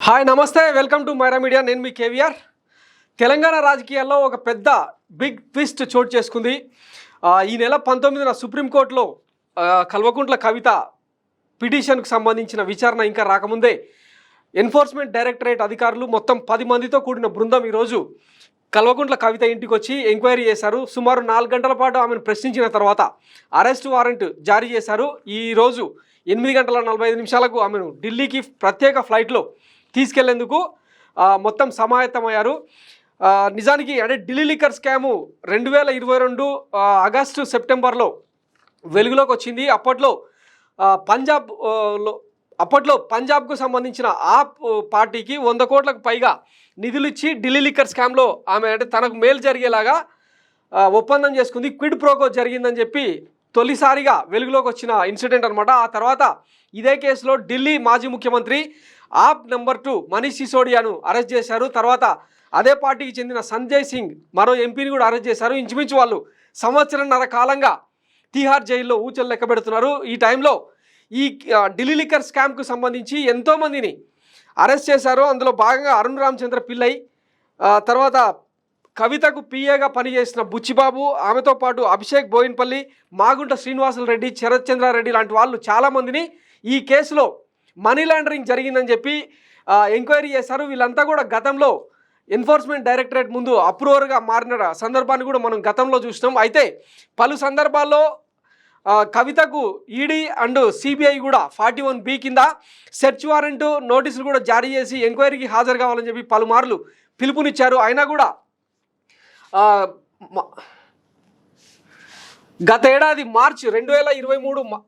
Hi నమస్తే welcome to Myra media. నేను మీ కేవీఆర్. తెలంగాణ రాజకీయాల్లో ఒక పెద్ద బిగ్ ట్విస్ట్ చోటు చేసుకుంది. ఈ నెల 19న సుప్రీంకోర్టులో కల్వకుంట్ల కవిత పిటిషన్కు సంబంధించిన విచారణ ఇంకా రాకముందే ఎన్ఫోర్స్మెంట్ డైరెక్టరేట్ అధికారులు మొత్తం 10 మందితో కూడిన బృందం ఈరోజు కల్వకుంట్ల కవిత ఇంటికి వచ్చి ఎంక్వైరీ చేశారు. సుమారు 4 గంటల పాటు ఆమెను ప్రశ్నించిన తర్వాత అరెస్ట్ వారెంట్ జారీ చేశారు. ఈరోజు 8:45 ఆమెను ఢిల్లీకి ప్రత్యేక ఫ్లైట్లో తీసుకెళ్లేందుకు మొత్తం సమాయత్తమయ్యారు. నిజానికి అంటే ఢిల్లీ లిక్కర్ స్కాము 2022 ఆగస్టు సెప్టెంబర్లో వెలుగులోకి వచ్చింది. అప్పట్లో పంజాబ్కు సంబంధించిన ఆప్ పార్టీకి 100 కోట్లకు పైగా నిధులు ఇచ్చి ఢిల్లీ లిక్కర్ స్కామ్లో ఆమె అంటే తనకు మేలు జరిగేలాగా ఒప్పందం చేసుకుంది. క్విడ్ ప్రోకో జరిగిందని చెప్పి తొలిసారిగా వెలుగులోకి వచ్చిన ఇన్సిడెంట్ అనమాట. ఆ తర్వాత ఇదే కేసులో ఢిల్లీ మాజీ ముఖ్యమంత్రి ఆప్ నెంబర్ 2 మనీష్ సిసోడియాను అరెస్ట్ చేశారు. తర్వాత అదే పార్టీకి చెందిన సంజయ్ సింగ్ మరో ఎంపీని కూడా అరెస్ట్ చేశారు. ఇంచుమించు వాళ్ళు 1.5 సంవత్సరం కాలంగా తీహార్ జైల్లో ఊచలు లెక్క పెడుతున్నారు. ఈ టైంలో ఈ ఢిల్లీ లిక్కర్ స్కామ్కు సంబంధించి ఎంతోమందిని అరెస్ట్ చేశారు. అందులో భాగంగా అరుణ్ రామచంద్ర పిల్లై, తర్వాత కవితకు పిఏగా పనిచేసిన బుచ్చిబాబు, ఆమెతో పాటు అభిషేక్ బోయిన్పల్లి, మాగుంట శ్రీనివాసులు రెడ్డి, శరత్ చంద్రారెడ్డి లాంటి వాళ్ళు చాలామందిని ఈ కేసులో మనీ లాండరింగ్ జరిగిందని చెప్పి ఎంక్వైరీ చేశారు. వీళ్ళంతా కూడా గతంలో ఎన్ఫోర్స్మెంట్ డైరెక్టరేట్ ముందు అప్రూవర్గా మారిన సందర్భాన్ని కూడా మనం గతంలో చూసినాం. అయితే పలు సందర్భాల్లో కవితకు ఈడీ అండ్ సిబిఐ కూడా 41B కింద సెర్చ్ వారెంట్ నోటీసులు కూడా జారీ చేసి ఎంక్వైరీకి హాజరు కావాలని చెప్పి పలుమార్లు పిలుపునిచ్చారు. అయినా కూడా గత ఏడాది మార్చి 2023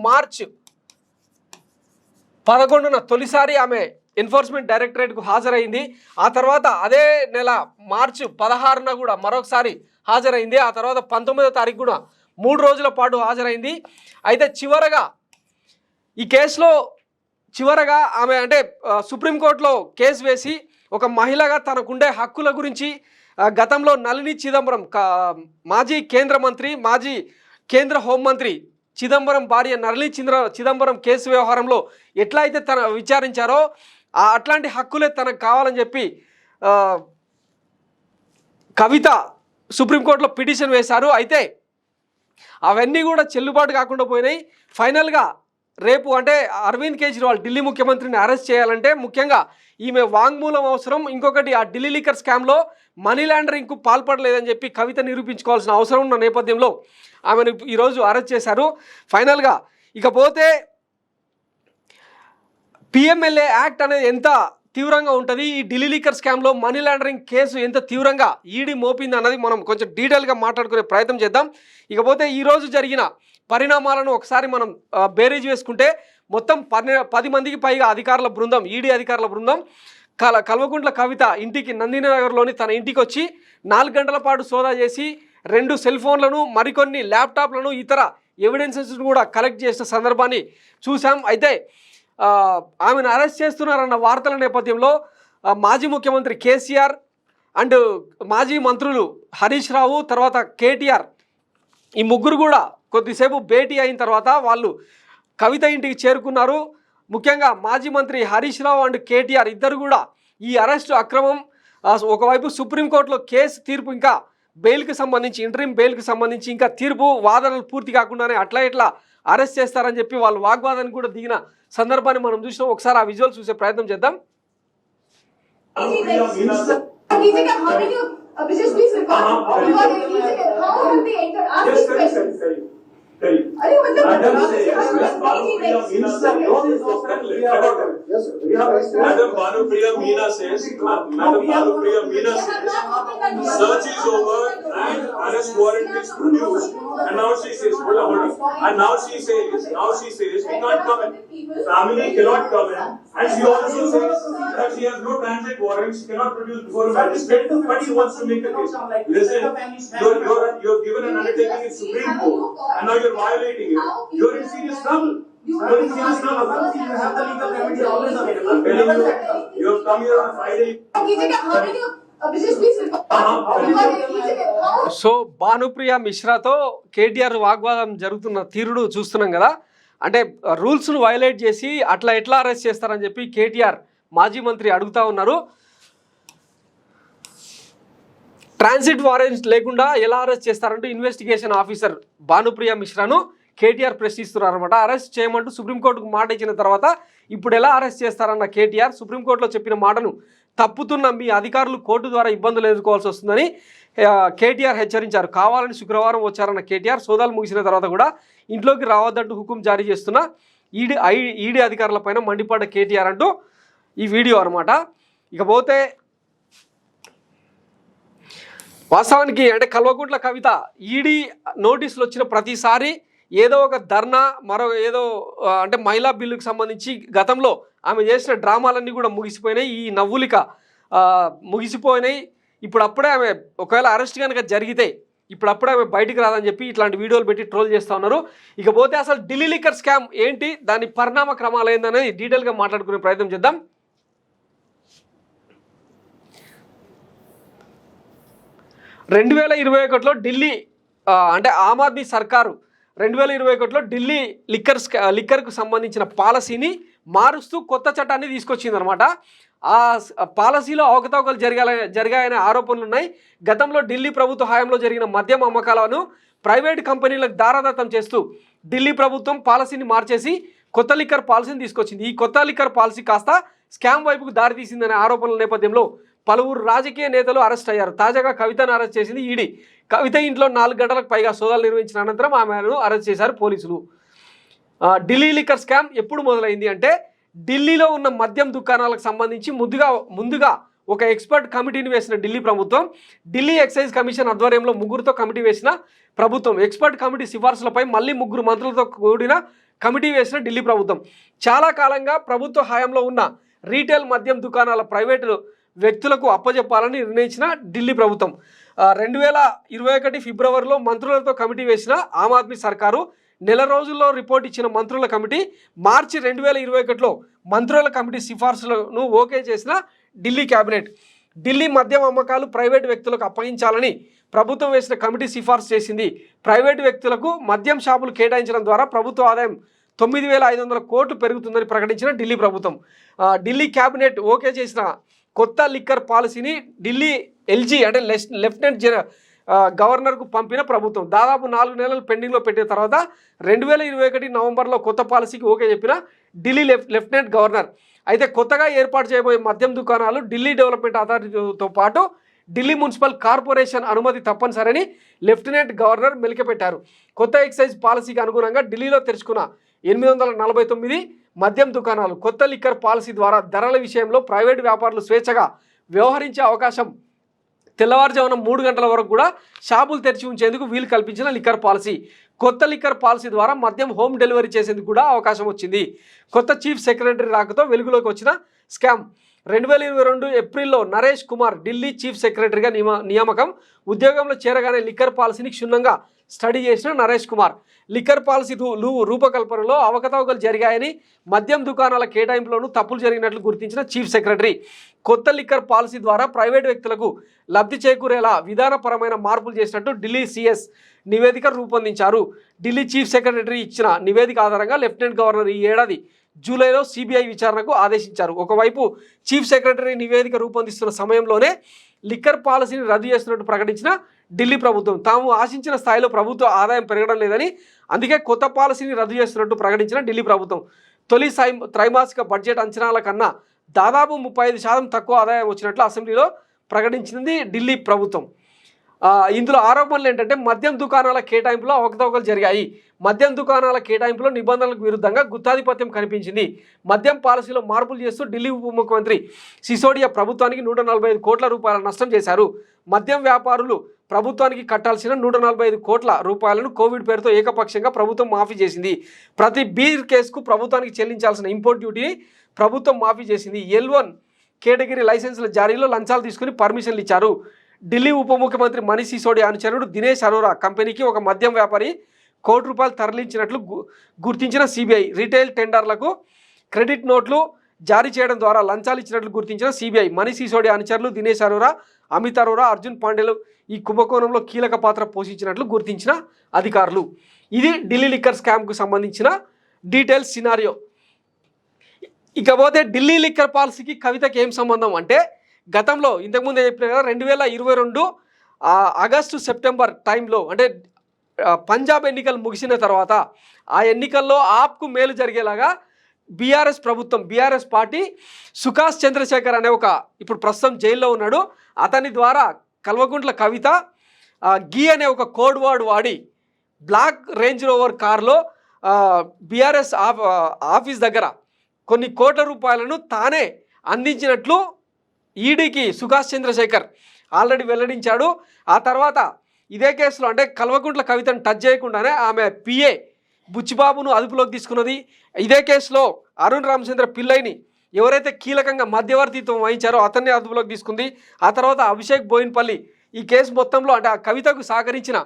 మార్చి 11న తొలిసారి ఆమె ఎన్ఫోర్స్మెంట్ డైరెక్టరేట్కు హాజరైంది. ఆ తర్వాత అదే నెల మార్చి 16న కూడా మరొకసారి హాజరైంది. ఆ తర్వాత 19వ తారీఖు కూడా 3 రోజుల పాటు హాజరైంది. అయితే చివరగా ఈ కేసులో ఆమె అంటే సుప్రీంకోర్టులో కేసు వేసి ఒక మహిళగా తనకుండే హక్కుల గురించి గతంలో నళిని చిదంబరం మాజీ కేంద్ర మంత్రి, మాజీ కేంద్ర హోంమంత్రి చిదంబరం భార్య నళిని చిదంబరం కేసు వ్యవహారంలో ఎట్లయితే తన విచారించారో అట్లాంటి హక్కులే తనకు కావాలని చెప్పి కవిత సుప్రీంకోర్టులో పిటిషన్ వేశారు. అయితే అవన్నీ కూడా చెల్లుబాటు కాకుండా పోయినాయి. ఫైనల్గా రేపు అంటే అరవింద్ కేజ్రీవాల్ ఢిల్లీ ముఖ్యమంత్రిని అరెస్ట్ చేయాలంటే ముఖ్యంగా ఈమె వాంగ్మూలం అవసరం. ఇంకొకటి ఆ ఢిల్లీ లిక్కర్ స్కామ్లో మనీ లాండరింగ్కు పాల్పడలేదని చెప్పి కవిత నిరూపించుకోవాల్సిన అవసరం ఉన్న నేపథ్యంలో ఆమెను ఈరోజు అరెస్ట్ చేశారు. ఫైనల్గా ఇకపోతే పిఎంఎల్ఏ యాక్ట్ అనేది ఎంత తీవ్రంగా ఉంటుంది, ఈ ఢిల్లీ లిక్కర్ స్కామ్లో మనీ లాండరింగ్ కేసు ఎంత తీవ్రంగా ఈడీ మోపింది అన్నది మనం కొంచెం డీటెయిల్గా మాట్లాడుకునే ప్రయత్నం చేద్దాం. ఇకపోతే ఈరోజు జరిగిన పరిణామాలను ఒకసారి మనం బేరీజ్ వేసుకుంటే మొత్తం 10 మందికి పైగా అధికారుల బృందం, ఈడీ అధికారుల బృందం కల్వకుంట్ల కవిత ఇంటికి నందినగర్లోని తన ఇంటికి వచ్చి 4 గంటల పాటు సోదా చేసి 2 సెల్ ఫోన్లను, మరికొన్ని ల్యాప్టాప్లను, ఇతర ఎవిడెన్సెస్ను కూడా కలెక్ట్ చేసిన సందర్భాన్ని చూసాం. అయితే ఆమెను అరెస్ట్ చేస్తున్నారన్న వార్తల నేపథ్యంలో మాజీ ముఖ్యమంత్రి కేసీఆర్ అండ్ మాజీ మంత్రులు హరీష్ రావు, తర్వాత కేటీఆర్, ఈ ముగ్గురు కూడా కొద్దిసేపు భేటీ అయిన తర్వాత వాళ్ళు కవిత ఇంటికి చేరుకున్నారు. ముఖ్యంగా మాజీ మంత్రి హరీష్ రావు అండ్ కేటీఆర్ ఇద్దరు కూడా ఈ అరెస్టు అక్రమం, ఒకవైపు సుప్రీంకోర్టులో కేసు తీర్పు, ఇంకా బెయిల్కి సంబంధించి ఇంటరిమ్ బెయిల్కి సంబంధించి ఇంకా తీర్పు వాదనలు పూర్తి కాకుండానే అట్లా అరెస్ట్ చేస్తారని చెప్పి వాళ్ళు వాగ్వాదానికి కూడా దిగిన సందర్భాన్ని మనం చూసినాం. ఒకసారి ఆ విజువల్ చూసే ప్రయత్నం చేద్దాం. Madam Bhanupriya Meena says, search is over and arrest warrant is produced. And now she says, hold on. And now she says, we can't come in. Family cannot come in. And she also says that she has no transit warrant. She cannot produce before a magistrate. But she wants to make a case. Listen, you're given an undertaking in Supreme Court, and now you're violating it. You're in serious trouble. You're in serious trouble. You have the legal remedy always available. I'm telling you, you have come here on a Friday. So Bhanupriya మిశ్రాతో KTR వాగ్వాదం జరుగుతున్న తీరుడు చూస్తున్నాం కదా. అంటే రూల్స్ను violate చేసి అట్లా ఎట్లా అరెస్ట్ చేస్తారని చెప్పి కేటీఆర్ మాజీ మంత్రి అడుగుతా ఉన్నారు. ట్రాన్సిట్ వారెంట్ లేకుండా ఎలా అరెస్ట్ చేస్తారంటూ ఇన్వెస్టిగేషన్ ఆఫీసర్ భానుప్రియ మిశ్రాను కేటీఆర్ ప్రశ్నిస్తున్నారు అనమాట. అరెస్ట్ చేయమంటూ సుప్రీంకోర్టుకు మాట ఇచ్చిన తర్వాత ఇప్పుడు ఎలా అరెస్ట్ చేస్తారన్న కేటీఆర్ సుప్రీంకోర్టులో చెప్పిన మాటను తప్పుతున్న మీ అధికారులు కోర్టు ద్వారా ఇబ్బందులు ఎదుర్కోవాల్సి వస్తుందని కేటీఆర్ హెచ్చరించారు. కావాలని శుక్రవారం వచ్చారన్న కేటీఆర్ సోదాలు ముగిసిన తర్వాత కూడా ఇంట్లోకి రావద్దంటూ హుకుం జారీ చేస్తున్న ఈడీ అధికారులపైన మండిపడ్డ కేటీఆర్ అంటూ ఈ వీడియో అనమాట. ఇకపోతే వాస్తవానికి అంటే కల్వకుంట్ల కవిత ఈడీ నోటీసులు వచ్చిన ప్రతిసారి ఏదో ఒక ధర్నా మరో ఏదో అంటే మహిళా బిల్లుకు సంబంధించి గతంలో ఆమె చేసిన డ్రామాలన్నీ కూడా ముగిసిపోయినాయి. ఈ నవ్వులిక ముగిసిపోయినాయి. ఇప్పుడప్పుడే ఆమె ఒకవేళ అరెస్ట్ కనుక జరిగితే ఇప్పుడప్పుడే ఆమె బయటికి రాదని చెప్పి ఇట్లాంటి వీడియోలు పెట్టి ట్రోల్ చేస్తూ ఉన్నారు. ఇకపోతే అసలు ఢిల్లీ లిక్కర్ స్కామ్ ఏంటి, దాని పరిణామ క్రమాలు ఏందనేది డీటెయిల్గా మాట్లాడుకునే ప్రయత్నం చేద్దాం. 2021లో ఢిల్లీ అంటే ఆమ్ ఆద్మీ సర్కారు 2021లో ఢిల్లీ లిక్కర్కు సంబంధించిన పాలసీని మారుస్తూ కొత్త చట్టాన్ని తీసుకొచ్చింది అనమాట. ఆ పాలసీలో అవకతవకలు జరిగాయనే ఆరోపణలు ఉన్నాయి. గతంలో ఢిల్లీ ప్రభుత్వ హయాంలో జరిగిన మద్యం అమ్మకాలను ప్రైవేట్ కంపెనీలకు దారాదత్తం చేస్తూ ఢిల్లీ ప్రభుత్వం పాలసీని మార్చేసి కొత్త లిక్కర్ పాలసీని తీసుకొచ్చింది. ఈ కొత్త లిక్కర్ పాలసీ కాస్త స్కామ్ వైపుకు దారితీసిందనే ఆరోపణల నేపథ్యంలో పలువురు రాజకీయ నేతలు అరెస్ట్ అయ్యారు. తాజాగా కవితను అరెస్ట్ చేసింది ఈడీ. కవిత ఇంట్లో 4 గంటలకు పైగా సోదాలు నిర్వహించిన అనంతరం ఆమెను అరెస్ట్ చేశారు పోలీసులు. ఢిల్లీ లిక్కర్ స్కామ్ ఎప్పుడు మొదలైంది అంటే ఢిల్లీలో ఉన్న మద్యం దుకాణాలకు సంబంధించి ముందుగా ఒక ఎక్స్పర్ట్ కమిటీని వేసిన ఢిల్లీ ప్రభుత్వం, ఢిల్లీ ఎక్సైజ్ కమిషన్ ఆధ్వర్యంలో 3 కమిటీ వేసిన ప్రభుత్వం, ఎక్స్పర్ట్ కమిటీ సిఫార్సులపై మళ్ళీ 3 మంత్రులతో కూడిన కమిటీ వేసిన ఢిల్లీ ప్రభుత్వం. చాలా కాలంగా ప్రభుత్వ హయాంలో ఉన్న రీటైల్ మద్యం దుకాణాల ప్రైవేటు వ్యక్తులకు అప్పజెప్పాలని నిర్ణయించిన ఢిల్లీ ప్రభుత్వం 2021 ఫిబ్రవరిలో మంత్రులతో కమిటీ వేసిన ఆమ్ ఆద్మీ సర్కారు నెల రోజుల్లో రిపోర్ట్ ఇచ్చిన మంత్రుల కమిటీ మార్చి 2021లో మంత్రుల కమిటీ సిఫార్సులను ఓకే చేసిన ఢిల్లీ కేబినెట్. ఢిల్లీ మద్యం అమ్మకాలు ప్రైవేటు వ్యక్తులకు అప్పగించాలని ప్రభుత్వం వేసిన కమిటీ సిఫార్సు చేసింది. ప్రైవేటు వ్యక్తులకు మద్యం షాపులు కేటాయించడం ద్వారా ప్రభుత్వ ఆదాయం 9,500 కోట్లు పెరుగుతుందని ప్రకటించిన ఢిల్లీ ప్రభుత్వం. ఢిల్లీ కేబినెట్ ఓకే చేసిన కొత్త లిక్కర్ పాలసీని ఢిల్లీ ఎల్జీ అంటే లెఫ్టినెంట్ గవర్నర్కు పంపిన ప్రభుత్వం దాదాపు 4 నెలలు పెండింగ్లో పెట్టిన తర్వాత 2021 నవంబర్లో కొత్త పాలసీకి ఓకే చెప్పిన ఢిల్లీ లెఫ్టినెంట్ గవర్నర్. అయితే కొత్తగా ఏర్పాటు చేయబోయే మద్యం దుకాణాలు ఢిల్లీ డెవలప్మెంట్ అథారిటీతో పాటు ఢిల్లీ మున్సిపల్ కార్పొరేషన్ అనుమతి తప్పనిసరని లెఫ్టినెంట్ గవర్నర్ మెలికపెట్టారు. కొత్త ఎక్సైజ్ పాలసీకి అనుగుణంగా ఢిల్లీలో తెరుచుకున్న 849 మద్యం దుకాణాలు కొత్త లిక్కర్ పాలసీ ద్వారా ధరల విషయంలో ప్రైవేటు వ్యాపారులు స్వేచ్ఛగా వ్యవహరించే అవకాశం, తెల్లవారుజామున 3 గంటల వరకు కూడా షాపులు తెరిచి ఉంచేందుకు వీలు కల్పించిన లిక్కర్ పాలసీ. కొత్త లిక్కర్ పాలసీ ద్వారా మద్యం హోమ్ డెలివరీ చేసేందుకు కూడా అవకాశం వచ్చింది. కొత్త చీఫ్ సెక్రటరీ రాకతో వెలుగులోకి వచ్చిన స్కామ్. 2022 ఏప్రిల్లో నరేష్ కుమార్ ఢిల్లీ చీఫ్ సెక్రటరీగా నియామకం. ఉద్యోగంలో చేరగానే లిక్కర్ పాలసీని క్షుణ్ణంగా స్టడీ చేసిన నరేష్ కుమార్ లిక్కర్ పాలసీ రూపకల్పనలో అవకతవకలు జరిగాయని, మద్యం దుకాణాల కేటాయింపులోనూ తప్పులు జరిగినట్లు గుర్తించిన చీఫ్ సెక్రటరీ కొత్త లిక్కర్ పాలసీ ద్వారా ప్రైవేటు వ్యక్తులకు లబ్ధి చేకూరేలా విధానపరమైన మార్పులు చేసినట్టు ఢిల్లీ సిఎస్ నివేదిక రూపొందించారు. ఢిల్లీ చీఫ్ సెక్రటరీ ఇచ్చిన నివేదిక ఆధారంగా లెఫ్టినెంట్ గవర్నర్ ఈ ఏడాది జూలైలో సిబిఐ విచారణకు ఆదేశించారు. ఒకవైపు చీఫ్ సెక్రటరీ నివేదిక రూపొందిస్తున్న సమయంలోనే లిక్కర్ పాలసీని రద్దు చేస్తున్నట్టు ప్రకటించిన ఢిల్లీ ప్రభుత్వం తాము ఆశించిన స్థాయిలో ప్రభుత్వ ఆదాయం పెరగడం లేదని, అందుకే కొత్త పాలసీని రద్దు చేస్తున్నట్టు ప్రకటించిన ఢిల్లీ ప్రభుత్వం తొలి త్రైమాసిక బడ్జెట్ అంచనాల కన్నా దాదాపు 35% తక్కువ ఆదాయం వచ్చినట్లు అసెంబ్లీలో ప్రకటించింది ఢిల్లీ ప్రభుత్వం. ఇందులో ఆరోపణలు ఏంటంటే మద్యం దుకాణాల కేటాయింపులో అవకతవకలు జరిగాయి. మద్యం దుకాణాల కేటాయింపులో నిబంధనలకు విరుద్ధంగా గుత్తాధిపత్యం కనిపించింది. మద్యం పాలసీలో మార్పులు చేస్తూ ఢిల్లీ ఉప ముఖ్యమంత్రి సిసోడియా ప్రభుత్వానికి 145 కోట్ల రూపాయల నష్టం చేశారు. మద్యం వ్యాపారులు ప్రభుత్వానికి కట్టాల్సిన 145 కోట్ల రూపాయలను కోవిడ్ పేరుతో ఏకపక్షంగా ప్రభుత్వం మాఫీ చేసింది. ప్రతి బీర్ కేసుకు ప్రభుత్వానికి చెల్లించాల్సిన ఇంపోర్ట్ డ్యూటీని ప్రభుత్వం మాఫీ చేసింది. L1 కేటగిరీ లైసెన్సుల జారీలో లంచాలు తీసుకుని పర్మిషన్లు ఇచ్చారు. ఢిల్లీ ఉప ముఖ్యమంత్రి మనీష్ సిసోడియా అనుచరుడు దినేష్ అరోరా కంపెనీకి ఒక మద్యం వ్యాపారి ₹1 కోటి తరలించినట్లు గుర్తించిన సిబిఐ రీటైల్ టెండర్లకు క్రెడిట్ నోట్లు జారీ చేయడం ద్వారా లంచాలు ఇచ్చినట్లు గుర్తించిన సిబిఐ. మనీష్ సిసోడియా అనుచరులు దినేష్ అరోరా, అమిత్ అరోరా, అర్జున్ పాండేలు ఈ కుంభకోణంలో కీలక పాత్ర పోషించినట్లు గుర్తించిన అధికారులు. ఇది ఢిల్లీ లిక్కర్ స్కామ్కు సంబంధించిన డీటెయిల్స్ సినారియో. ఇకపోతే ఢిల్లీ లిక్కర్ పాలసీకి కవితకి ఏం సంబంధం అంటే, గతంలో ఇంతకుముందు చెప్పిన కదా 2022 ఆగస్టు సెప్టెంబర్ టైంలో, అంటే పంజాబ్ ఎన్నికలు ముగిసిన తర్వాత ఆ ఎన్నికల్లో ఆప్కు మేలు జరిగేలాగా బీఆర్ఎస్ ప్రభుత్వం, బీఆర్ఎస్ పార్టీ సుఖాష్ చంద్రశేఖర్ అనే ఇప్పుడు ప్రస్తుతం జైల్లో ఉన్నాడు, అతని ద్వారా కల్వకుంట్ల కవిత గీ అనే ఒక కోడ్ వర్డ్ వాడి బ్లాక్ రేంజ్ రోవర్ కార్లో బీఆర్ఎస్ ఆఫీస్ దగ్గర కొన్ని కోట్ల రూపాయలను తానే అందించినట్లు ఈడీకి సుఖాష్ చంద్రశేఖర్ ఆల్రెడీ వెల్లడించాడు. ఆ తర్వాత ఇదే కేసులో, అంటే కల్వకుంట్ల కవితను టచ్ చేయకుండానే ఆమె పిఏ బుచ్చిబాబును అదుపులోకి తీసుకున్నది. ఇదే కేసులో అరుణ్ రామచంద్ర పిల్లైని ఎవరైతే కీలకంగా మధ్యవర్తిత్వం వహించారో అతన్ని అదుపులోకి తీసుకుంది. ఆ తర్వాత అభిషేక్ బోయిన్పల్లి ఈ కేసు మొత్తంలో, అంటే ఆ కవితకు సహకరించిన,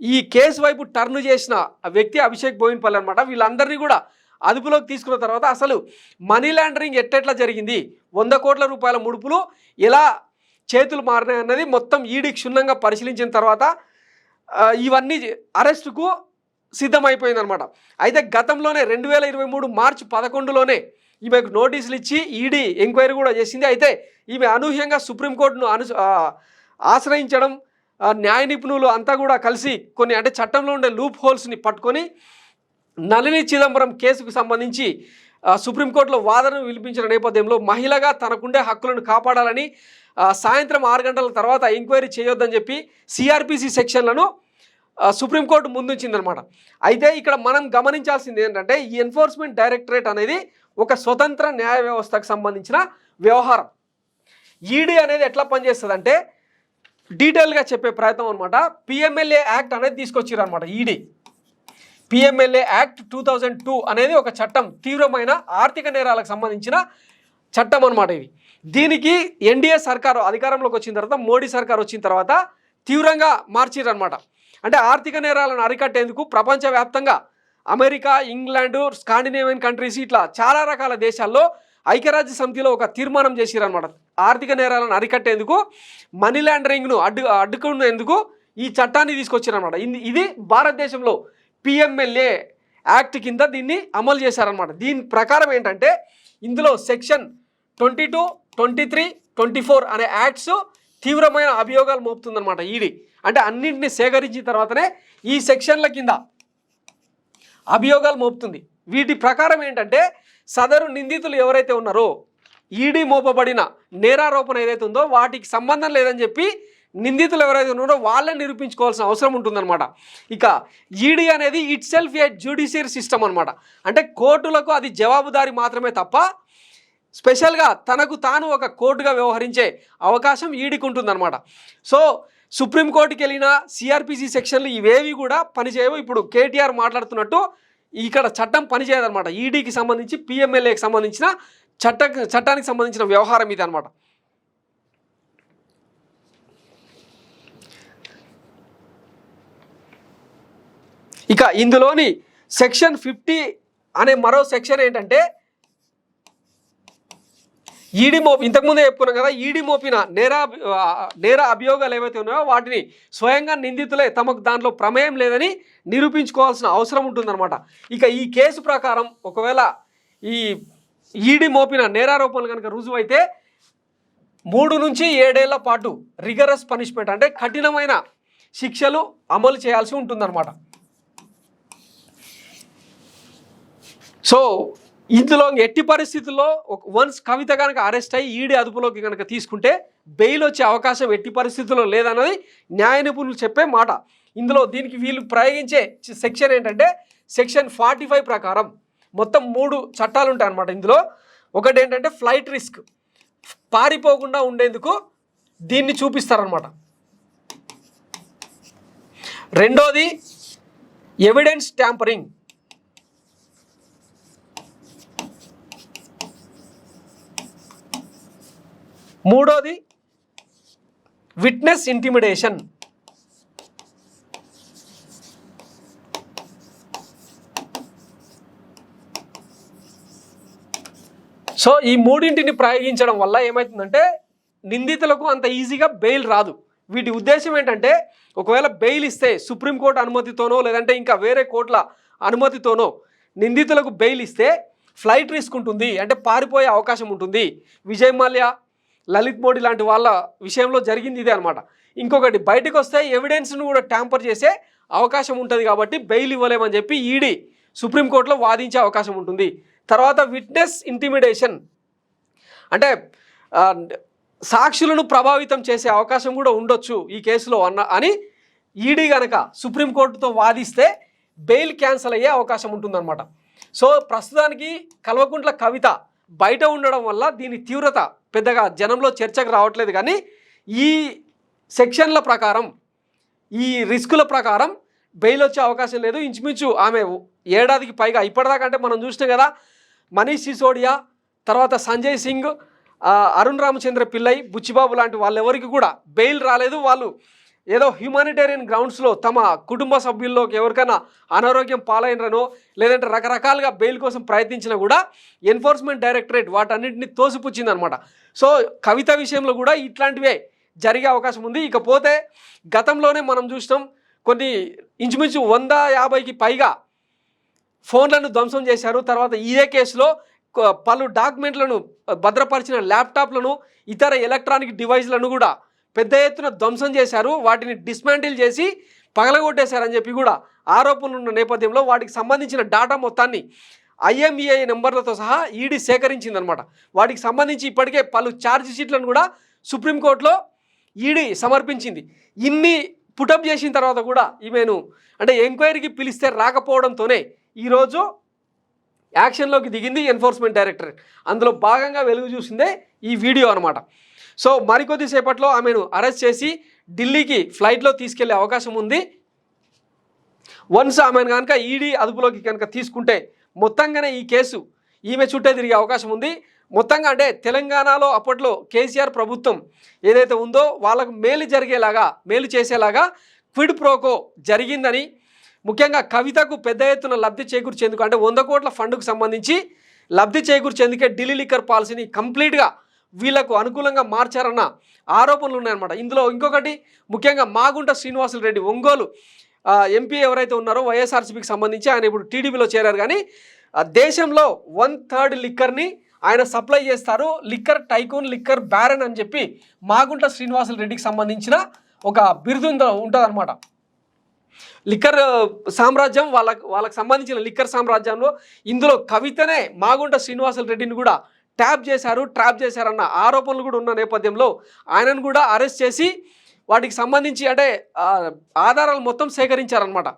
ఈ కేసు వైపు టర్న్ చేసిన వ్యక్తి అభిషేక్ బోయిన్పల్లి అనమాట. వీళ్ళందరినీ కూడా అదుపులోకి తీసుకున్న తర్వాత అసలు మనీ లాండరింగ్ ఎట్టెట్లా జరిగింది, 100 కోట్ల రూపాయల ముడుపులు ఎలా చేతులు మారినాయి అన్నది మొత్తం ఈడీ క్షుణ్ణంగా పరిశీలించిన తర్వాత ఇవన్నీ అరెస్టుకు సిద్ధమైపోయిందనమాట. అయితే గతంలోనే 2023 మార్చి 11లోనే ఈమెకు నోటీసులు ఇచ్చి ఈడీ ఎంక్వైరీ కూడా చేసింది. అయితే ఈమె అనూహ్యంగా సుప్రీంకోర్టును ఆశ్రయించడం, న్యాయ నిపుణులు అంతా కూడా కలిసి కొన్ని, అంటే చట్టంలో ఉండే లూప్ హోల్స్ని పట్టుకొని నళిని చిదంబరం కేసుకు సంబంధించి సుప్రీంకోర్టులో వాదనను వినిపించిన నేపథ్యంలో మహిళగా తనకుండే హక్కులను కాపాడాలని సాయంత్రం 6 గంటల తర్వాత ఎంక్వైరీ చేయొద్దని చెప్పి సిఆర్పిసి సెక్షన్లను సుప్రీంకోర్టు ముందుంచిందనమాట. అయితే ఇక్కడ మనం గమనించాల్సింది ఏంటంటే, ఈ ఎన్ఫోర్స్మెంట్ డైరెక్టరేట్ అనేది ఒక స్వతంత్ర న్యాయ వ్యవస్థకు సంబంధించిన వ్యవహారం. ఈడీ అనేది ఎట్లా పనిచేస్తుందంటే డీటెయిల్గా చెప్పే ప్రయత్నం అనమాట. పిఎంఎల్ఏ యాక్ట్ అనేది తీసుకొచ్చారు అనమాట ఈడీ. పిఎంఎల్ఏ యాక్ట్ 2002 అనేది ఒక చట్టం, తీవ్రమైన ఆర్థిక నేరాలకు సంబంధించిన చట్టం అనమాట ఇది. దీనికి ఎన్డీఏ సర్కారు అధికారంలోకి వచ్చిన తర్వాత, మోడీ సర్కారు వచ్చిన తర్వాత తీవ్రంగా మార్చిరనమాట. అంటే ఆర్థిక నేరాలను అరికట్టేందుకు ప్రపంచవ్యాప్తంగా అమెరికా, ఇంగ్లాండు, స్కాండినేవియన్ కంట్రీస్ ఇట్లా చాలా రకాల దేశాల్లో ఐక్యరాజ్య సమితిలో ఒక తీర్మానం చేసిరనమాట. ఆర్థిక నేరాలను అరికట్టేందుకు, మనీ లాండరింగ్ను అడ్డుకునేందుకు ఈ చట్టాన్ని తీసుకొచ్చారనమాట. ఇది భారతదేశంలో పిఎంఎల్ఏ యాక్ట్ కింద దీన్ని అమలు చేశారనమాట. దీని ప్రకారం ఏంటంటే, ఇందులో సెక్షన్ 22, 23, 24 అనే యాక్ట్స్ తీవ్రమైన అభియోగాలు మోపుతుందన్నమాట ఈడీ. అంటే అన్నింటినీ సేకరించిన తర్వాతనే ఈ సెక్షన్ల కింద అభియోగాలు మోపుతుంది. వీటి ప్రకారం ఏంటంటే, సదరు నిందితులు ఎవరైతే ఉన్నారో, ఈడీ మోపబడిన నేరారోపణ ఏదైతే ఉందో వాటికి సంబంధం లేదని చెప్పి నిందితులు ఎవరైతే ఉన్నారో వాళ్ళని నిరూపించుకోవాల్సిన అవసరం ఉంటుందన్నమాట. ఇక ఈడీ అనేది it self A judiciary system అనమాట. అంటే కోర్టులకు అది జవాబుదారీ మాత్రమే తప్ప స్పెషల్గా తనకు తాను ఒక కోర్టుగా వ్యవహరించే అవకాశం ఈడీకి ఉంటుందన్నమాట. సో సుప్రీంకోర్టుకి వెళ్ళిన సిఆర్పిసి సెక్షన్లు ఇవేవి కూడా పనిచేయవు. ఇప్పుడు కేటీఆర్ మాట్లాడుతున్నట్టు ఇక్కడ చట్టం పనిచేయదన్నమాట. ఈడీకి సంబంధించి, పిఎంఎల్ఏకి సంబంధించిన చట్టానికి సంబంధించిన వ్యవహారం ఇది అనమాట. ఇక ఇందులోని సెక్షన్ 50 అనే మరో సెక్షన్ ఏంటంటే, ఈడీ ఇంతకుముందే చెప్పుకున్నాం కదా, ఈడీ మోపిన నేర అభియోగాలు ఏవైతే ఉన్నాయో వాటిని స్వయంగా నిందితులే తమకు దాంట్లో ప్రమేయం లేదని నిరూపించుకోవాల్సిన అవసరం ఉంటుందన్నమాట. ఇక ఈ కేసు ప్రకారం ఒకవేళ ఈ ఈడీ మోపిన నేరారోపణలు కనుక రుజువైతే 3 నుంచి 7 ఏళ్ల పాటు రిగరస్ పనిష్మెంట్, అంటే కఠినమైన శిక్షలు అమలు చేయాల్సి ఉంటుందన్నమాట. సో ఇందులో ఎట్టి పరిస్థితుల్లో వన్స్ కవిత కనుక అరెస్ట్ అయ్యి ఈడీ అదుపులోకి కనుక తీసుకుంటే బెయిల్ వచ్చే అవకాశం ఎట్టి పరిస్థితుల్లో లేదన్నది న్యాయ నిపుణులు చెప్పే మాట. ఇందులో దీనికి వీళ్ళు ప్రయోగించే సెక్షన్ ఏంటంటే, సెక్షన్ 45 ప్రకారం మొత్తం 3 చట్టాలు ఉంటాయి అన్నమాట. ఇందులో ఒకటి ఏంటంటే ఫ్లైట్ రిస్క్, పారిపోకుండా ఉండేందుకు దీన్ని చూపిస్తారనమాట. రెండోది ఎవిడెన్స్ ట్యాంపరింగ్, మూడోది విట్నెస్ ఇంటిమిడేషన్, సో ఈ మూడింటిని ప్రయోగించడం వల్ల ఏమవుతుందంటే నిందితులకు అంత ఈజీగా బెయిల్ రాదు. వీటి ఉద్దేశం ఏంటంటే ఒకవేళ బెయిల్ ఇస్తే సుప్రీంకోర్టు అనుమతితోనో లేదంటే ఇంకా వేరే కోర్టుల అనుమతితోనో నిందితులకు బెయిల్ ఇస్తే ఫ్లైట్ రిస్క్ ఉంటుంది, అంటే పారిపోయే అవకాశం ఉంటుంది. విజయ్ మాల్యా, లలిత్ మోడీ లాంటి వాళ్ళ విషయంలో జరిగింది ఇదే అనమాట. ఇంకొకటి బయటకు వస్తే ఎవిడెన్స్ను కూడా ట్యాంపర్ చేసే అవకాశం ఉంటుంది కాబట్టి బెయిల్ ఇవ్వలేమని చెప్పి ఈడీ సుప్రీంకోర్టులో వాదించే అవకాశం ఉంటుంది. తర్వాత విట్నెస్ ఇంటిమిడేషన్, అంటే సాక్షులను ప్రభావితం చేసే అవకాశం కూడా ఉండొచ్చు ఈ కేసులో అని ఈడీ కనుక సుప్రీంకోర్టుతో వాదిస్తే బెయిల్ క్యాన్సిల్ అయ్యే అవకాశం ఉంటుందన్నమాట. సో ప్రస్తుతానికి కల్వకుంట్ల కవిత బయట ఉండడం వల్ల దీని తీవ్రత పెద్దగా జనంలో చర్చకు రావట్లేదు. కానీ ఈ సెక్షన్ల ప్రకారం, ఈ రిస్కుల ప్రకారం బెయిల్ వచ్చే అవకాశం లేదు. ఇంచుమించు ఆమె ఏడాదికి పైగా ఇప్పటిదాకా అంటే మనం చూసినాం కదా, మనీష్ సిసోడియా, తర్వాత సంజయ్ సింగ్, అరుణ్ రామచంద్ర పిల్లై, బుచ్చిబాబు లాంటి వాళ్ళెవరికి కూడా బెయిల్ రాలేదు. వాళ్ళు ఏదో హ్యూమానిటేరియన్ గ్రౌండ్స్లో తమ కుటుంబ సభ్యుల్లోకి ఎవరికైనా అనారోగ్యం పాలైనరనో లేదంటే రకరకాలుగా బెయిల్ కోసం ప్రయత్నించినా కూడా ఎన్ఫోర్స్మెంట్ డైరెక్టరేట్ వాటన్నింటినీ తోసిపుచ్చిందనమాట. సో కవిత విషయంలో కూడా ఇట్లాంటివే జరిగే అవకాశం ఉంది. ఇకపోతే గతంలోనే మనం చూసినాం కొన్ని ఇంచుమించు 150కి పైగా ఫోన్లను ధ్వంసం చేశారు. తర్వాత ఇదే కేసులో పలు డాక్యుమెంట్లను భద్రపరిచిన ల్యాప్టాప్లను, ఇతర ఎలక్ట్రానిక్ డివైస్లను కూడా పెద్ద ఎత్తున ధ్వంసం చేశారు. వాటిని డిస్మాంటిల్ చేసి పగలగొట్టేశారని చెప్పి కూడా ఆరోపణలు ఉన్న నేపథ్యంలో వాటికి సంబంధించిన డాటా మొత్తాన్ని IMEI నెంబర్లతో సహా ఈడీ సేకరించిందనమాట. వాటికి సంబంధించి ఇప్పటికే పలు ఛార్జ్ షీట్లను కూడా సుప్రీంకోర్టులో ఈడీ సమర్పించింది. ఇన్ని పుటప్ చేసిన తర్వాత కూడా ఈమెను అంటే ఎంక్వైరీకి పిలిస్తే రాకపోవడంతోనే ఈరోజు యాక్షన్లోకి దిగింది ఎన్ఫోర్స్మెంట్ డైరెక్టరేట్. అందులో భాగంగా వెలుగు చూసిందే ఈ వీడియో అనమాట. సో మరికొద్ది సేపట్లో ఆమెను అరెస్ట్ చేసి ఢిల్లీకి ఫ్లైట్లో తీసుకెళ్లే అవకాశం ఉంది. వన్స్ ఆమెను కనుక ఈడీ అదుపులోకి కనుక తీసుకుంటే మొత్తంగానే ఈ కేసు ఈమె చుట్టే తిరిగే అవకాశం ఉంది. మొత్తంగా అంటే తెలంగాణలో అప్పట్లో కేసీఆర్ ప్రభుత్వం ఏదైతే ఉందో వాళ్ళకు మేలు చేసేలాగా క్విడ్ ప్రోకో జరిగిందని, ముఖ్యంగా కవితకు పెద్ద ఎత్తున లబ్ధి చేకూర్చేందుకు అంటే 100 కోట్ల ఫండ్కు సంబంధించి లబ్ధి చేకూర్చేందుకే ఢిల్లీ లిక్కర్ పాలసీని కంప్లీట్గా వీళ్లకు అనుకూలంగా మార్చారన్న ఆరోపణలు ఉన్నాయన్నమాట. ఇందులో ఇంకొకటి ముఖ్యంగా మాగుంట శ్రీనివాసులు రెడ్డి, ఒంగోలు ఎంపీ ఎవరైతే ఉన్నారో వైఎస్ఆర్సీపీకి సంబంధించి ఆయన ఇప్పుడు టీడీపీలో చేరారు. కానీ దేశంలో 1/3 లిక్కర్ని ఆయన సప్లై చేస్తారు. లిక్కర్ టైకూన్, లిక్కర్ బ్యారన్ అని చెప్పి మాగుంట శ్రీనివాసులు రెడ్డికి సంబంధించిన ఒక బిరుదు ఉంటుందన్నమాట. లిక్కర్ సామ్రాజ్యం వాళ్ళకి సంబంధించిన లిక్కర్ సామ్రాజ్యంలో ఇందులో కవితనే మాగుంట శ్రీనివాసులు రెడ్డిని కూడా ట్రాప్ చేశారన్న ఆరోపణలు కూడా ఉన్న నేపథ్యంలో ఆయనను కూడా అరెస్ట్ చేసి వాటికి సంబంధించి అంటే ఆధారాలు మొత్తం సేకరించారనమాట.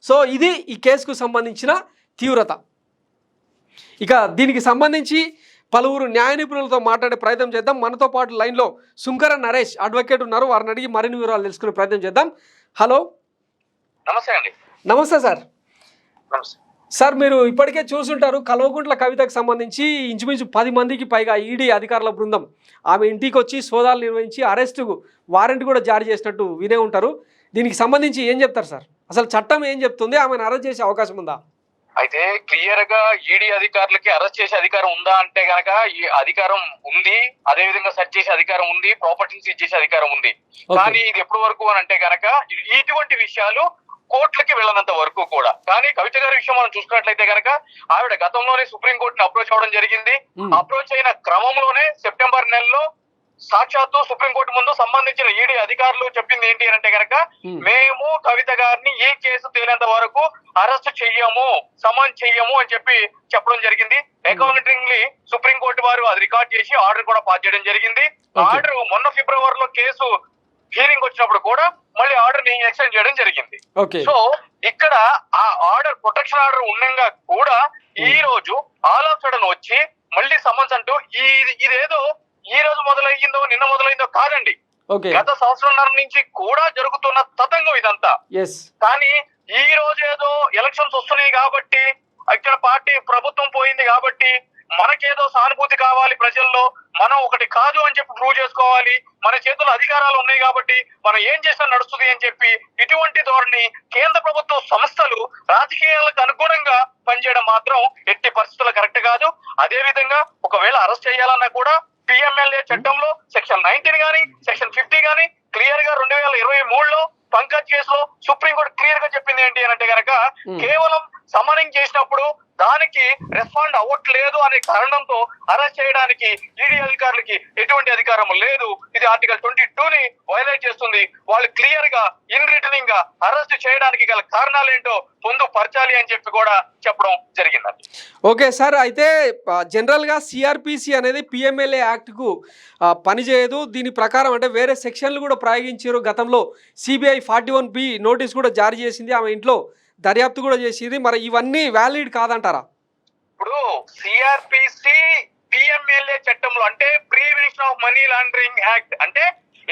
సో ఇది ఈ కేసుకు సంబంధించిన తీవ్రత. ఇక దీనికి సంబంధించి పలువురు న్యాయ నిపుణులతో మాట్లాడే ప్రయత్నం చేద్దాం. మనతో పాటు లైన్లో సుంకర నరేష్ అడ్వకేట్ ఉన్నారు. వారిని అడిగి మరిన్ని వివరాలు తెలుసుకునే ప్రయత్నం చేద్దాం. హలో, నమస్తే అండి. నమస్తే సార్. నమస్తే సార్, మీరు ఇప్పటికే చూసుంటారు కల్వకుంట్ల కవితకు సంబంధించి ఇంచుమించు 10 మందికి పైగా ఈడీ అధికారుల బృందం ఆమె ఇంటికి వచ్చి సోదాలు నిర్వహించి అరెస్టుకు వారెంట్ కూడా జారీ చేసినట్టు వినే ఉంటారు. దీనికి సంబంధించి ఏం చెప్తారు సార్? అసలు చట్టం ఏం చెప్తుంది? ఆమెను అరెస్ట్ చేసే అవకాశం ఉందా? అయితే క్లియర్ గా ఈడీ అధికారులకి అరెస్ట్ చేసే అధికారం ఉందా అంటే గనక ఈ అధికారం ఉంది. అదే విధంగా సెర్చ్ చేసే అధికారం ఉంది, ప్రాపర్టీని సీజ్ చేసే అధికారం ఉంది. కానీ ఇది ఎప్పటి వరకు అని అంటే గనక ఇటువంటి విషయాలు కోర్టులకి వెళ్ళనంత వరకు కూడా. కానీ కవిత గారి విషయం మనం చూసుకున్నట్లయితే కనుక ఆవిడ గతంలోనే సుప్రీంకోర్టుని అప్రోచ్ అవడం జరిగింది. అప్రోచ్ అయిన క్రమంలోనే సెప్టెంబర్ నెలలో సాక్షాత్తు సుప్రీంకోర్టు ముందు సంబంధించిన ఈడీ అధికారులు చెప్పింది ఏంటి అని అంటే కనుక మేము కవిత గారిని ఈ కేసు తేలేంత వరకు అరెస్ట్ చెయ్యము, సమన్ చెయ్యము అని చెప్పి చెప్పడం జరిగింది. అకౌంటింగ్లీ సుప్రీంకోర్టు వారు అది రికార్డ్ చేసి ఆర్డర్ కూడా పాస్ చేయడం జరిగింది. ఆర్డర్ మొన్న ఫిబ్రవరిలో కేసు హీరింగ్ వచ్చినప్పుడు కూడా మళ్ళీ ఆర్డర్ ని ఎక్స్టెండ్ చేయడం జరిగింది. సో ఇక్కడ ఆ ఆర్డర్ ప్రొటెక్షన్ ఆర్డర్ ఉండగా కూడా ఈ రోజు ఆల్ ఆఫ్ సడన్ వచ్చి మళ్ళీ సమన్స్ అంటూ ఇదేదో ఈ రోజు మొదలయ్యిందో నిన్న మొదలైందో కాదండి. గత సంవత్సరం నుంచి కూడా జరుగుతున్న తతంగం ఇదంతా. కానీ ఈ రోజు ఏదో ఎలక్షన్స్ వస్తున్నాయి కాబట్టి ఇక్కడ పార్టీ ప్రభుత్వం పోయింది కాబట్టి కాబట్టి మనకేదో సానుభూతి కావాలి ప్రజల్లో, మనం ఒకటి కాదు అని చెప్పి ప్రూవ్ చేసుకోవాలి, మన చేతుల్లో అధికారాలు ఉన్నాయి కాబట్టి మనం ఏం చేసినా నడుస్తుంది అని చెప్పి ఇటువంటి ధోరణి కేంద్ర ప్రభుత్వ సంస్థలు రాజకీయాలకు అనుగుణంగా పనిచేయడం మాత్రం ఎట్టి పరిస్థితుల్లో కరెక్ట్ కాదు. అదే విధంగా ఒకవేళ అరెస్ట్ చేయాలన్నా కూడా పిఎంఎల్ఏ చట్టంలో సెక్షన్ 19 గానీ సెక్షన్ 50 గానీ క్లియర్ గా 2023లో పంకజ్ కేసులో సుప్రీంకోర్టు క్లియర్ గా చెప్పింది ఏంటి అని అంటే కనుక కేవలం సమనింగ్ చేసినప్పుడు దానికి రెస్పాండ్ అవ్వట్లేదు అనే కారణంతో అరెస్ట్ చేయడానికి ఈడీ అధికారులకి ఎటువంటి అధికారం లేదు. ఇది ఆర్టికల్ 22ని వైలేట్ చేస్తుంది. వాళ్ళు క్లియర్ గా ఇన్ రిటర్నింగ్ గా అరెస్ట్ చేయడానికి గల కారణాలు ఏంటో పొందుపరచాలి అని చెప్పి కూడా చెప్పడం జరిగిందండి. ఓకే సార్, అయితే జనరల్ గా సిఆర్పిసి అనేది పిఎంఎల్ఏ యాక్ట్ కు పనిచేయదు. దీని ప్రకారం అంటే వేరే సెక్షన్లు కూడా ప్రయోగించారు. గతంలో సిబిఐ 41B నోటీస్ కూడా జారీ చేసింది, ఆమె ఇంట్లో దర్యాప్తు కూడా చేసింది. మరి ఇవన్నీ వ్యాలిడ్ కాదంటారా? ఇప్పుడు సిఆర్పిసి పిఎంఎల్ఏ చట్టంలో అంటే prevention of money laundering act అంటే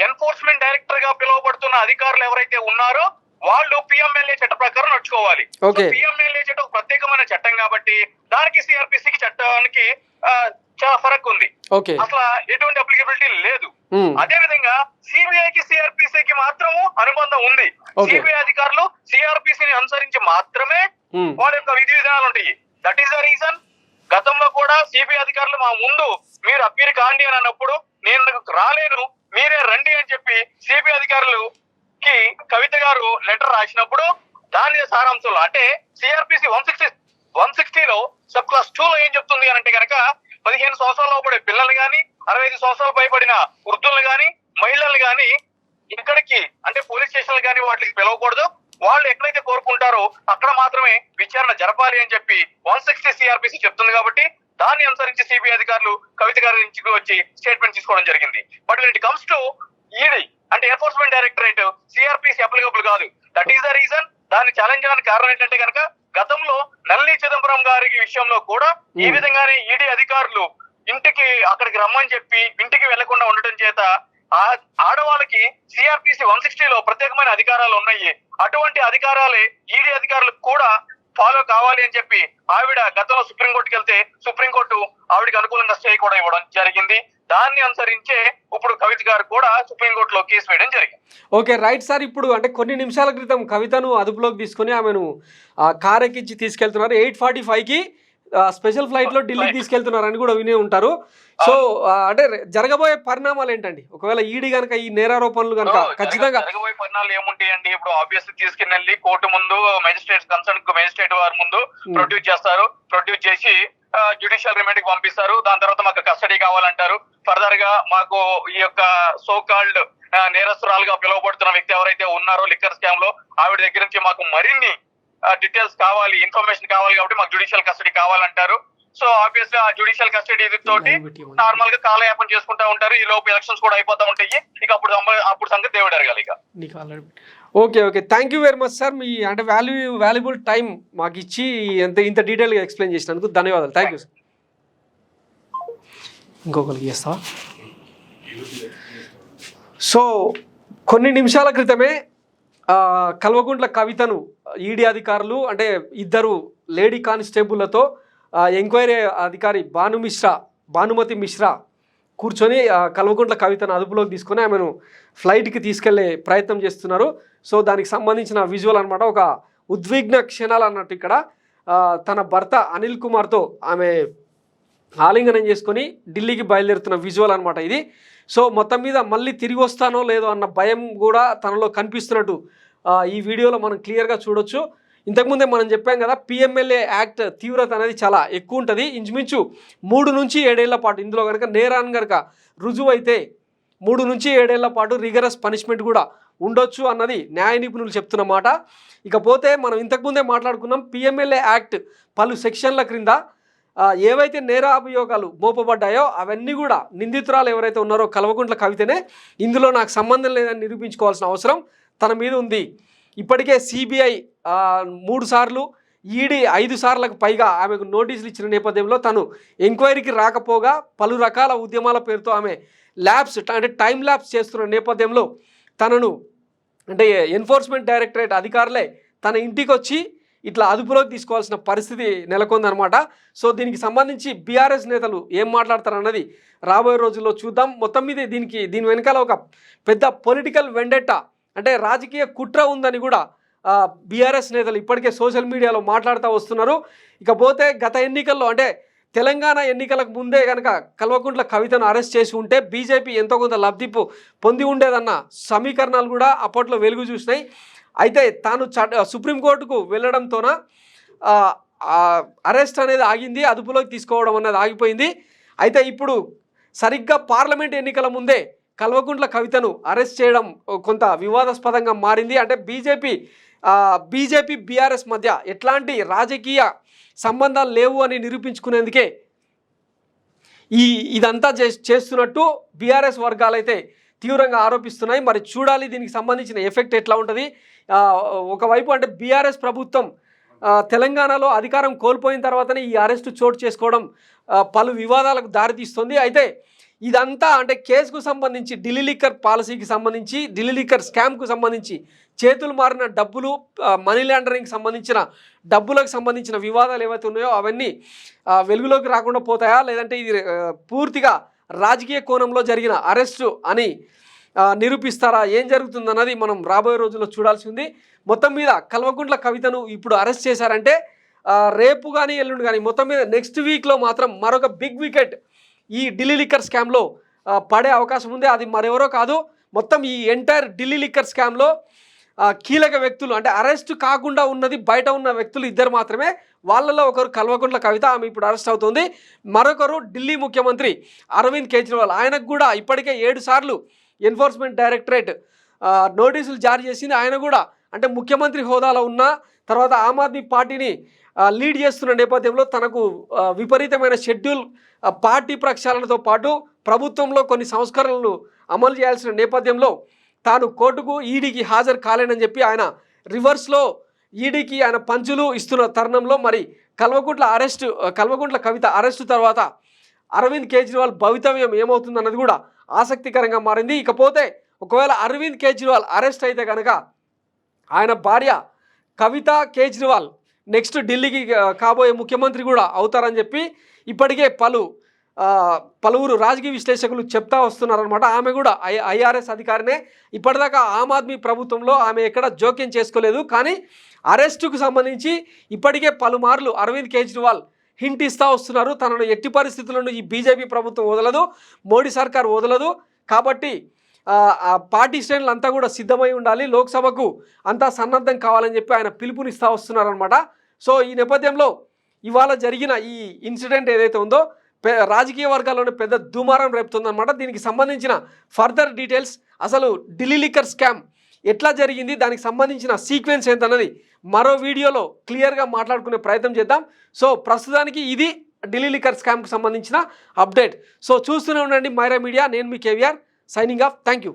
ఎన్ఫోర్స్మెంట్ డైరెక్టర్ గా పిలువబడుతున్న అధికారులు ఎవరైతే ఉన్నారో వాళ్ళు పిఎంఎల్ఏ చట్ట ప్రకారం నడుచుకోవాలి. పిఎంఎల్ఏ చట్టం ఒక ప్రత్యేకమైన చట్టం కాబట్టి దానికి సిఆర్పిసికి చట్టానికి చాలా ఫరక్ ఉంది. అసలు ఎటువంటి అప్లికబిలిటీ లేదు. అదే విధంగా సిబిఐకి సిఆర్పిసికి మాత్రము అనుబంధం ఉంది. సిబిఐ అధికారులు సిఆర్పిసిని అనుసరించి మాత్రమే వాళ్ళ యొక్క విధి విధానాలు ఉంటాయి. దట్ ఈస్ ద రీజన్ గతంలో కూడా సిబిఐ అధికారులు మా ముందు మీరు అప్పీల్ కాండి అని అన్నప్పుడు నేను రాలేను మీరే రండి అని చెప్పి సిబిఐ అధికారులకి కవిత గారు లెటర్ రాసినప్పుడు దాని సారాంశంలో అంటే సిఆర్పిసి 160లో సబ్ క్లాస్ 2లో ఏం చెప్తుంది అని అంటే కనుక 15 సంవత్సరాల లోపడే పిల్లలు గాని 65 సంవత్సరాలు పైబడిన వృద్ధులను గాని మహిళలు గాని ఇక్కడికి అంటే పోలీస్ స్టేషన్లు గాని వాటికి పిలవకూడదు. వాళ్ళు ఎక్కడైతే కోరుకుంటారో అక్కడ మాత్రమే విచారణ జరపాలి అని చెప్పి 160 సిఆర్పిసి చెప్తుంది. కాబట్టి దాన్ని అనుసరించి సిబిఐ అధికారులు కవిత గారి నుంచి వచ్చి స్టేట్మెంట్ తీసుకోవడం జరిగింది. But it comes to ED అంటే ఎన్ఫోర్స్మెంట్ డైరెక్టరేట్ సిఆర్పిసి అప్లికబుల్ కాదు. That is the reason. దాన్ని ఛాలెంజ్ చేయడానికి కారణం ఏంటంటే కనుక గతంలో నళిని చిదంబరం గారి విషయంలో కూడా ఈ విధంగానే ఈడీ అధికారులు ఇంటికి అక్కడికి రమ్మని చెప్పి ఇంటికి వెళ్లకుండా ఉండటం చేత ఆడవాళ్ళకి సిఆర్పిసి 160లో ప్రత్యేకమైన అధికారాలు ఉన్నాయి. అటువంటి అధికారాలే ఈడీ అధికారులకు కూడా ఫాలో కావాలి అని చెప్పి ఆవిడ గతంలో సుప్రీంకోర్టుకి వెళ్తే సుప్రీంకోర్టు ఆవిడకి అనుకూలంగా స్టే కూడా ఇవ్వడం జరిగింది. దాన్ని అనుసరించే ఇప్పుడు కవిత గారు కూడా సుప్రీంకోర్టులో కేసు వేయడం జరిగింది. Okay right sir. ఇప్పుడు అంటే కొన్ని నిమిషాల క్రితం కవితను అదుపులోకి తీసుకుని ఆమెను కార్ ఎక్కించి తీసుకెళ్తున్నారు. 8:45కి స్పెషల్ ఫ్లైట్ లో ఢిల్లీకి తీసుకెళ్తున్నారని కూడా వినే ఉంటారు. సో అంటే జరగబోయే పరిణామాలు ఏంటండి ఒకవేళ ఈడీ కనుక ఈ నేరారోపణలు కనుక ఖచ్చితంగా జరగబోయే పరిణామాలు ఏముంటాయండి? ఇప్పుడు ఆబ్వియస్లీ తీసుకెళ్ళి కోర్టు ముందు మెజిస్ట్రేట్ వారి ముందు ప్రొడ్యూస్ చేస్తారు. ప్రొడ్యూస్ చేసి జ్యుడిషియల్ రిమాండ్ కి పంపిస్తారు. దాని తర్వాత మాకు కస్టడీ కావాలంటారు. ఫర్దర్ గా మాకు ఈ యొక్క సో కాల్డ్ నేరస్తురాలుగా పిలువబడుతున్న వ్యక్తి ఎవరైతే ఉన్నారో లిక్కర్ స్కామ్ లో ఆవిడ దగ్గర నుంచి మాకు మరిన్ని డీటెయిల్స్ కావాలి, ఇన్ఫర్మేషన్ కావాలి కాబట్టి మాకు జ్యుడిషియల్ కస్టడీ కావాలంటారు. సో ఆబ్వియస్లీ ఆ జ్యుడిషియల్ కస్టడీ తోటి నార్మల్ గా కాలయాపన చేసుకుంటా ఉంటారు. ఈ లోపు ఎలక్షన్స్ కూడా అయిపోతా ఉంటాయి. ఇక అప్పుడు సంగతి దేవుడు అడగాలి. ఇక okay okay thank you very much sir. మీ అంటే వాల్యుబుల్ టైం మాకు ఇచ్చి ఇంత డీటెయిల్గా ఎక్స్ప్లెయిన్ చేసినందుకు ధన్యవాదాలు. Thank you sir. ఇంకొకరికి చేస్తావా? సో కొన్ని నిమిషాల క్రితమే కల్వకుంట్ల కవితను ఈడీ అధికారులు అంటే ఇద్దరు లేడీ కానిస్టేబుల్లతో ఎంక్వైరీ అధికారి భానుమతి మిశ్రా కూర్చొని కల్వకుంట్ల కవితను అదుపులోకి తీసుకొని ఆమెను ఫ్లైట్కి తీసుకెళ్లే ప్రయత్నం చేస్తున్నారు. సో దానికి సంబంధించిన విజువల్ అనమాట. ఒక ఉద్విగ్న క్షణాలు అన్నట్టు ఇక్కడ తన భర్త అనిల్ కుమార్తో ఆమె ఆలింగనం చేసుకొని ఢిల్లీకి బయలుదేరుతున్న విజువల్ అనమాట ఇది. సో మొత్తం మీద మళ్ళీ తిరిగి వస్తానో లేదో అన్న భయం కూడా తనలో కనిపిస్తున్నట్టు ఈ వీడియోలో మనం క్లియర్గా చూడొచ్చు. ఇంతకుముందే మనం చెప్పాం కదా పిఎంఎల్ఏ యాక్ట్ తీవ్రత అనేది చాలా ఎక్కువ ఉంటుంది. ఇంచుమించు 3 నుంచి 7 ఏళ్ల పాటు ఇందులో కనుక నేరాన్ని కనుక రుజువు అయితే 3 నుంచి 7 ఏళ్ల పాటు రిగరస్ పనిష్మెంట్ కూడా ఉండొచ్చు అన్నది న్యాయ నిపుణులు చెప్తున్న మాట. ఇకపోతే మనం ఇంతకుముందే మాట్లాడుకున్నాం పిఎంఎల్ఏ యాక్ట్ పలు సెక్షన్ల క్రింద ఏవైతే నేరాభియోగాలు మోపబడ్డాయో అవన్నీ కూడా నిందితురాలు ఎవరైతే ఉన్నారో కల్వకుంట్ల కవితనే. ఇందులో నాకు సంబంధం లేదని నిరూపించుకోవాల్సిన అవసరం తన మీద ఉంది. ఇప్పటికే సిబిఐ 3 సార్లు ఈడీ 5 సార్లకు పైగా ఆమెకు నోటీసులు ఇచ్చిన నేపథ్యంలో తను ఎంక్వైరీకి రాకపోగా పలు రకాల ఉద్యమాల పేరుతో ఆమె ల్యాబ్స్ అంటే టైం ల్యాబ్స్ చేస్తున్న నేపథ్యంలో తనను అంటే ఎన్ఫోర్స్మెంట్ డైరెక్టరేట్ అధికారులే తన ఇంటికి వచ్చి ఇట్లా అదుపులోకి తీసుకోవాల్సిన పరిస్థితి నెలకొందనమాట. సో దీనికి సంబంధించి బీఆర్ఎస్ నేతలు ఏం మాట్లాడతారన్నది రాబోయే రోజుల్లో చూద్దాం. మొత్తం మీద దీని వెనకాల ఒక పెద్ద పొలిటికల్ వెండెట్టా అంటే రాజకీయ కుట్ర ఉందని కూడా బీఆర్ఎస్ నేతలు ఇప్పటికే సోషల్ మీడియాలో మాట్లాడుతూ వస్తున్నారు. ఇకపోతే గత ఎన్నికల్లో అంటే తెలంగాణ ఎన్నికలకు ముందే కనుక కల్వకుంట్ల కవితను అరెస్ట్ చేసి ఉంటే బీజేపీ ఎంతో కొంత లబ్ధి పొంది ఉండేదన్న సమీకరణాలు కూడా అప్పట్లో వెలుగు చూసినాయి. అయితే తాను సుప్రీంకోర్టుకు వెళ్ళడంతోన అరెస్ట్ అనేది ఆగింది, అదుపులోకి తీసుకోవడం అనేది ఆగిపోయింది. అయితే ఇప్పుడు సరిగ్గా పార్లమెంట్ ఎన్నికల ముందే కల్వకుంట్ల కవితను అరెస్ట్ చేయడం కొంత వివాదాస్పదంగా మారింది. అంటే బీజేపీ బీఆర్ఎస్ మధ్య ఎట్లాంటి రాజకీయ సంబంధాలు లేవు అని నిరూపించుకునేందుకే ఇదంతా చేస్తున్నట్టు బీఆర్ఎస్ వర్గాలైతే తీవ్రంగా ఆరోపిస్తున్నాయి. మరి చూడాలి దీనికి సంబంధించిన ఎఫెక్ట్ ఎట్లా ఉంటుంది. ఒకవైపు అంటే బీఆర్ఎస్ ప్రభుత్వం తెలంగాణలో అధికారం కోల్పోయిన తర్వాతనే ఈ అరెస్టు చోటు చేసుకోవడం పలు వివాదాలకు దారితీస్తుంది. అయితే ఇదంతా అంటే కేసుకు సంబంధించి ఢిల్లీ లిక్కర్ పాలసీకి సంబంధించి ఢిల్లీ లిక్కర్ స్కామ్కు సంబంధించి చేతులు మారిన డబ్బులు మనీ లాండరింగ్కి సంబంధించిన డబ్బులకు సంబంధించిన వివాదాలు ఏవైతే ఉన్నాయో అవన్నీ వెలుగులోకి రాకుండా పోతాయా, లేదంటే ఇది పూర్తిగా రాజకీయ కోణంలో జరిగిన అరెస్టు అని నిరూపిస్తారా, ఏం జరుగుతుందన్నది మనం రాబోయే రోజుల్లో చూడాల్సి ఉంది. మొత్తం మీద కల్వకుంట్ల కవితను ఇప్పుడు అరెస్ట్ చేశారంటే రేపు కానీ ఎల్లుండి కానీ మొత్తం మీద నెక్స్ట్ వీక్లో మాత్రం మరొక బిగ్ వికెట్ ఈ ఢిల్లీ లిక్కర్ స్కామ్లో పడే అవకాశం ఉంది. అది మరెవరో కాదు, మొత్తం ఈ ఎంటైర్ ఢిల్లీ లిక్కర్ స్కామ్లో కీలక వ్యక్తులు అంటే అరెస్ట్ కాకుండా ఉన్నది బయట ఉన్న వ్యక్తులు ఇద్దరు మాత్రమే. వాళ్ళలో ఒకరు కల్వకుంట్ల కవిత, ఆమె ఇప్పుడు అరెస్ట్ అవుతుంది. మరొకరు ఢిల్లీ ముఖ్యమంత్రి అరవింద్ కేజ్రీవాల్, ఆయనకు కూడా ఇప్పటికే 7 సార్లు ఎన్ఫోర్స్మెంట్ డైరెక్టరేట్ నోటీసులు జారీ చేసింది. ఆయన కూడా అంటే ముఖ్యమంత్రి హోదాలో ఉన్న తర్వాత ఆమ్ ఆద్మీ పార్టీని లీడ్ చేస్తున్న నేపథ్యంలో తనకు విపరీతమైన షెడ్యూల్ పార్టీ ప్రక్షాళనతో పాటు ప్రభుత్వంలో కొన్ని సంస్కరణలు అమలు చేయాల్సిన నేపథ్యంలో తాను కోర్టుకు ఈడీకి హాజరు కాలేనని చెప్పి ఆయన రివర్స్లో ఈడీకి ఆయన పంచులు ఇస్తున్న తరుణంలో మరి కల్వకుంట్ల కవిత అరెస్టు తర్వాత అరవింద్ కేజ్రీవాల్ భవితవ్యం ఏమవుతుందన్నది కూడా ఆసక్తికరంగా మారింది. ఇకపోతే ఒకవేళ అరవింద్ కేజ్రీవాల్ అరెస్ట్ అయితే కనుక ఆయన భార్య కవిత కేజ్రీవాల్ నెక్స్ట్ ఢిల్లీకి కాబోయే ముఖ్యమంత్రి కూడా అవుతారని చెప్పి ఇప్పటికే పలువురు రాజకీయ విశ్లేషకులు చెప్తా వస్తున్నారనమాట. ఆమె కూడా ఐఆర్ఎస్ అధికారినే. ఇప్పటిదాకా ఆమ్ ఆద్మీ ప్రభుత్వంలో ఆమె ఎక్కడ జోక్యం చేసుకోలేదు. కానీ అరెస్టుకు సంబంధించి ఇప్పటికే పలుమార్లు అరవింద్ కేజ్రీవాల్ హింట్ ఇస్తూ వస్తున్నారు. తనను ఎట్టి పరిస్థితులను ఈ బీజేపీ ప్రభుత్వం వదలదు, మోడీ సర్కార్ వదలదు. కాబట్టి పార్టీ శ్రేణులు అంతా కూడా సిద్ధమై ఉండాలి, లోక్సభకు అంతా సన్నద్ధం కావాలని చెప్పి ఆయన పిలుపునిస్తూ వస్తున్నారనమాట. సో ఈ నేపథ్యంలో ఇవాళ జరిగిన ఈ ఇన్సిడెంట్ ఏదైతే ఉందో రాజకీయ వర్గాల్లోనే పెద్ద దుమారం రేపుతుందన్నమాట. దీనికి సంబంధించిన ఫర్దర్ డీటెయిల్స్, అసలు ఢిల్లీ లిక్కర్ స్కామ్ ఎట్లా జరిగింది, దానికి సంబంధించిన సీక్వెన్స్ ఏంటన్నది మరో వీడియోలో క్లియర్గా మాట్లాడుకునే ప్రయత్నం చేద్దాం. సో ప్రస్తుతానికి ఇది ఢిల్లీ లిక్కర్ స్కామ్కి సంబంధించిన అప్డేట్. సో చూస్తూనే ఉండండి మైరా మీడియా. నేను మీ KVR signing off. Thank you.